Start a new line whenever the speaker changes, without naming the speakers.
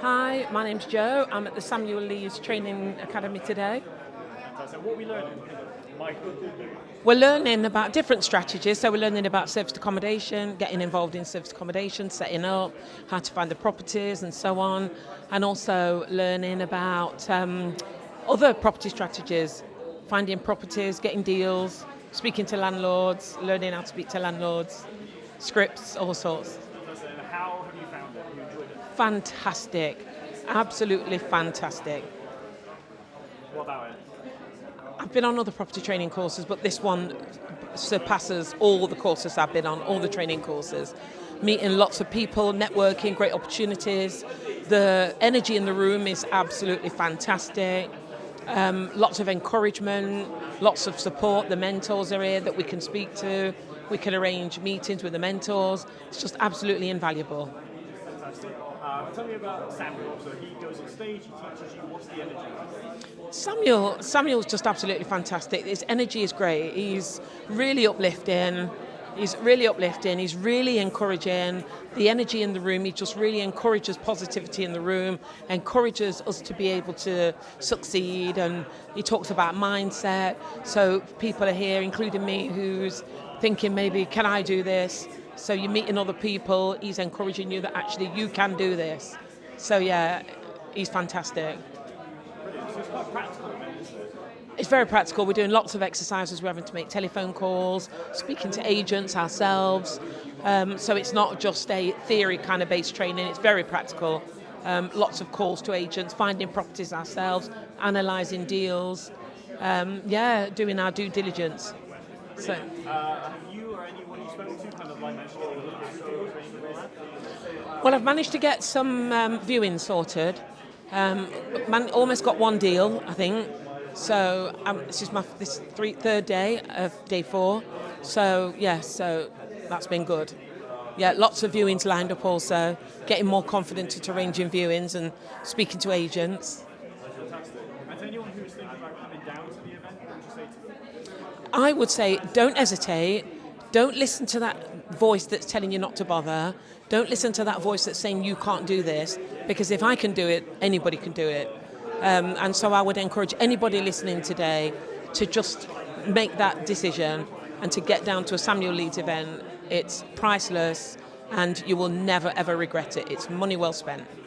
Hi, my name's Jo. I'm at the Samuel Leeds Training Academy today.
So what are we learning?
We're learning about different strategies. So we're learning about serviced accommodation, getting involved in serviced accommodation, setting up, how to find the properties and so on. And also learning about other property strategies, finding properties, getting deals, speaking to landlords, learning how to speak to landlords, scripts, all sorts.
How have you found it? Have you enjoyed it?
Fantastic. Absolutely fantastic.
What about it?
I've been on other property training courses, but this one surpasses all the courses I've been on, all the training courses. Meeting lots of people, networking, great opportunities. The energy in the room is absolutely fantastic. Lots of encouragement, lots of support. The mentors are here that we can speak to. We can arrange meetings with the mentors. It's just absolutely invaluable.
Fantastic. Tell me about Samuel. So he goes on stage, he teaches you. What's the energy like?
Samuel's just absolutely fantastic. His energy is great. He's really uplifting. He's really encouraging. The energy in the room, he just really encourages positivity in the room, encourages us to be able to succeed, and he talks about mindset. So people are here, including me, who's thinking maybe, can I do this? So you're meeting other people, he's encouraging you that actually you can do this. So yeah, he's fantastic.
Brilliant. So it's quite practical, isn't it?
It's very practical. We're doing lots of exercises. We're having to make telephone calls, speaking to agents ourselves. So it's not just a theory kind of based training. It's very practical. Lots of calls to agents, finding properties ourselves, analysing deals. Doing our due diligence. So.
Have you or anyone you spoke to kind of like managed to get a little bit of deals or anything like that?
Well, I've managed to get some viewings sorted. Almost got one deal, I think. So this is my third day of day 4. So so that's been good. Yeah, lots of viewings lined up also. Getting more confident at arranging viewings and speaking to agents.
Fantastic. And to anyone who's thinking about coming down to the event, what would you say to them?
I would say don't hesitate. Don't listen to that voice that's telling you not to bother. Don't listen to that voice that's saying you can't do this, because if I can do it, anybody can do it. And so I would encourage anybody listening today to just make that decision and to get down to a Samuel Leeds event. It's priceless and you will never ever regret it. It's money well spent.